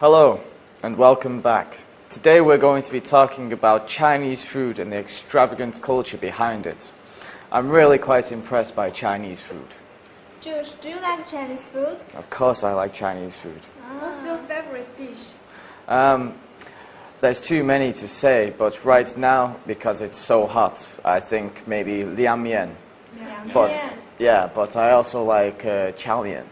Hello and welcome back. Today we're going to be talking about Chinese food and the extravagant culture behind it. I'm really quite impressed by Chinese food. Josh, do you like Chinese food? Of course I like Chinese food. What's your favorite dish? There's too many to say, but right now, because it's so hot, I think maybe liang mian. But I also like chow mian.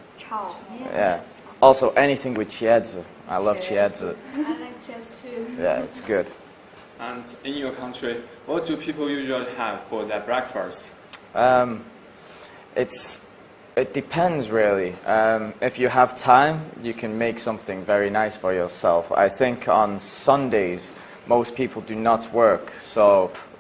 Yeah. Also anything with qiezi. I love qiezi. I like qiezi too. Yeah, it's good. And in your country, what do people usually have for their breakfast? It depends really. If you have time, you can make something very nice for yourself. I think on Sundays, most people do not work,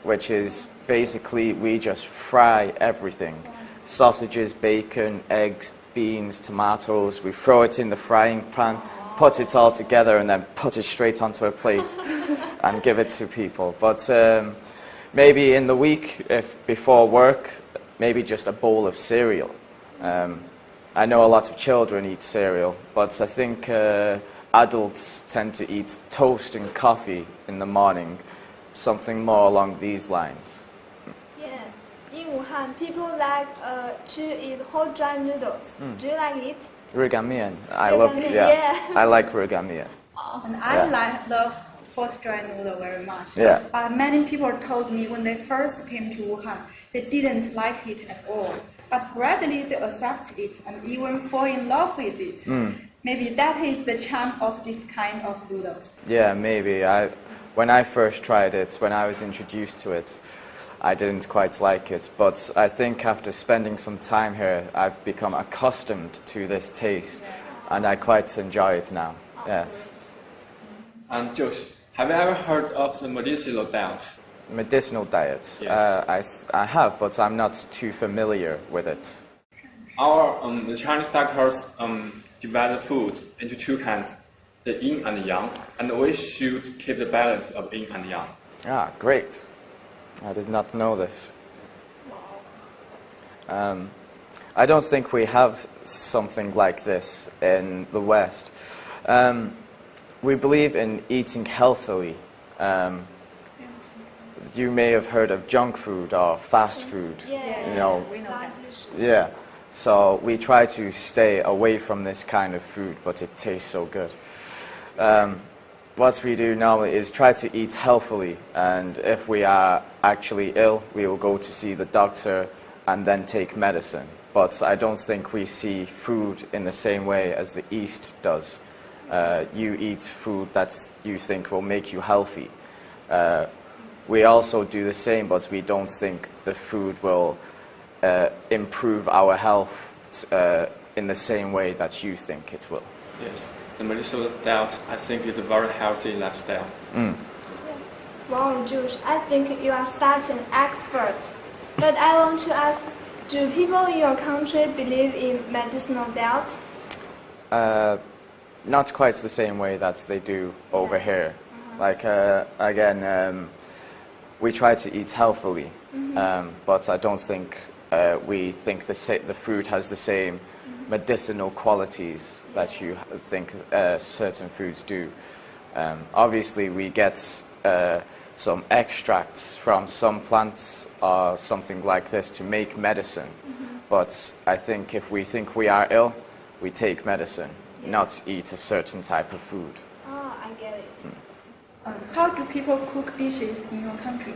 which is basically we just fry everything. Sausages, bacon, eggs, beans, tomatoes. We throw it in the frying pan, put it all together, and then put it straight onto a plate and give it to people. But maybe in the week, if before work, maybe just a bowl of cereal. I know a lot of children eat cereal, but I think adults tend to eat toast and coffee in the morning, something more along these lines. Yeah, in Wuhan, people like to eat hot dry noodles. Do you like it? Rigamian, I like rigamian. And I love hot dry noodle very much. Yeah. But many people told me when they first came to Wuhan, they didn't like it at all. But gradually they accept it and even fall in love with it. Maybe that is the charm of this kind of noodles. Yeah, maybe. When I first tried it, when I was introduced to it, I didn't quite like it. But I think after spending some time here, I've become accustomed to this taste, and I quite enjoy it now. Yes. And Josh, have you ever heard of the medicinal diet? Medicinal diets. Yes. I have, but I'm not too familiar with it. The Chinese doctors divide the food into two kinds, the yin and yang, and we should keep the balance of yin and yang. Ah, great. I did not know this. I don't think we have something like this in the West. We believe in eating healthily. You may have heard of junk food or fast food. We know that. Yeah. So we try to stay away from this kind of food, but it tastes so good. What we do now is try to eat healthily, and if we are actually ill, we will go to see the doctor and then take medicine. But I don't think we see food in the same way as the East does. You eat food that you think will make you healthy. We also do the same, but we don't think the food will improve our health in the same way that you think it will. Yes, the medicinal diet, I think, is a very healthy lifestyle. Wow, Josh, I think you are such an expert. But I want to ask, do people in your country believe in medicinal diet? Not quite the same way that they do over here. Like, again, we try to eat healthily, but I don't think we think the food has the same medicinal qualities that you think certain foods do. Obviously, we get some extracts from some plants or something like this to make medicine, but I think if we think we are ill, we take medicine, not eat a certain type of food. Oh, I get it. How do people cook dishes in your country?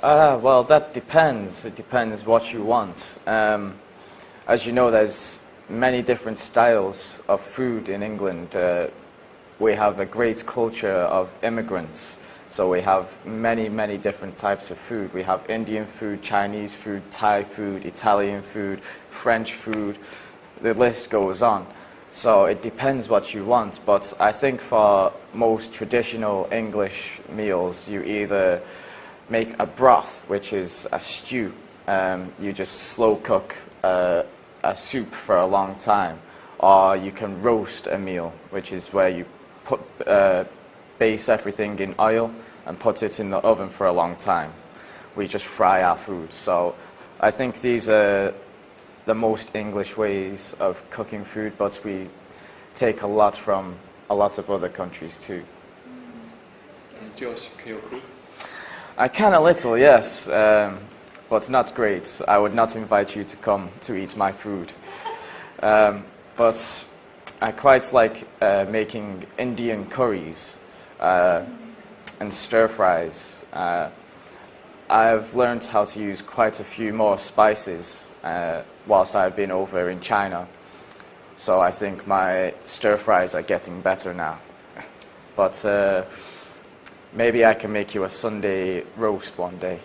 Well, that depends. It depends what you want. As you know, there's many different styles of food in England. We have a great culture of immigrants, so we have many, many different types of food. We have Indian food, Chinese food, Thai food, Italian food, French food. The list goes on. So it depends what you want, but I think for most traditional English meals, you either make a broth, which is a stew. You just slow cook a soup for a long time, or you can roast a meal, which is where you base everything in oil and put it in the oven for a long time. We just fry our food. So I think these are the most English ways of cooking food, but we take a lot from a lot of other countries too. Josh, can you cook? I can a little, yes, but not great. I would not invite you to come to eat my food. But I quite like making Indian curries and stir fries. I've learned how to use quite a few more spices whilst I've been over in China. So I think my stir fries are getting better now. But maybe I can make you a Sunday roast one day.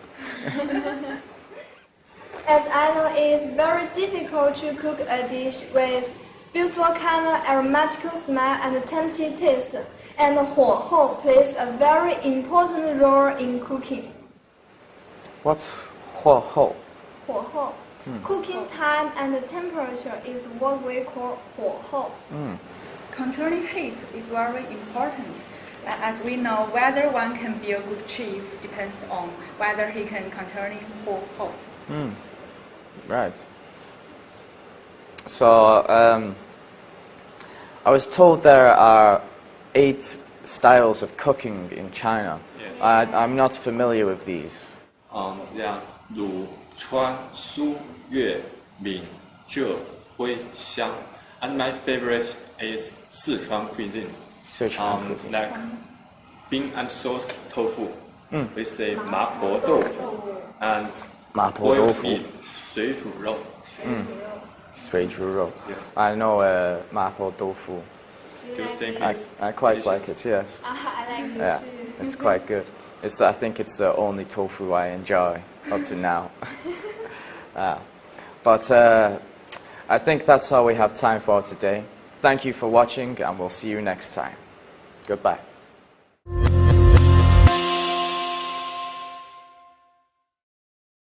As I know, it is very difficult to cook a dish with beautiful color, aromatical smell, and tempting taste, and huo plays a very important role in cooking. What's huo? Huo cooking time and temperature is what we call huo. Controlling heat is very important. As we know, whether one can be a good chef depends on whether he can control huo. Right. So I was told there are 8 styles of cooking in China. Yes. I'm not familiar with these. They are 鲁、川、苏、粤、闽、浙、徽、湘. And my favorite is Sichuan cuisine. Sichuan cuisine. Like bean and sauce tofu. We say 麻婆豆腐 and 麻婆豆腐 boiled meat, 水煮肉. 水煮肉. Yes. I know 麻婆豆腐. Do you think I quite like it, yes. I like it Yeah, too. it's quite good. I think it's the only tofu I enjoy up to now. But I think that's all we have time for today. Thank you for watching, and we'll see you next time. Goodbye.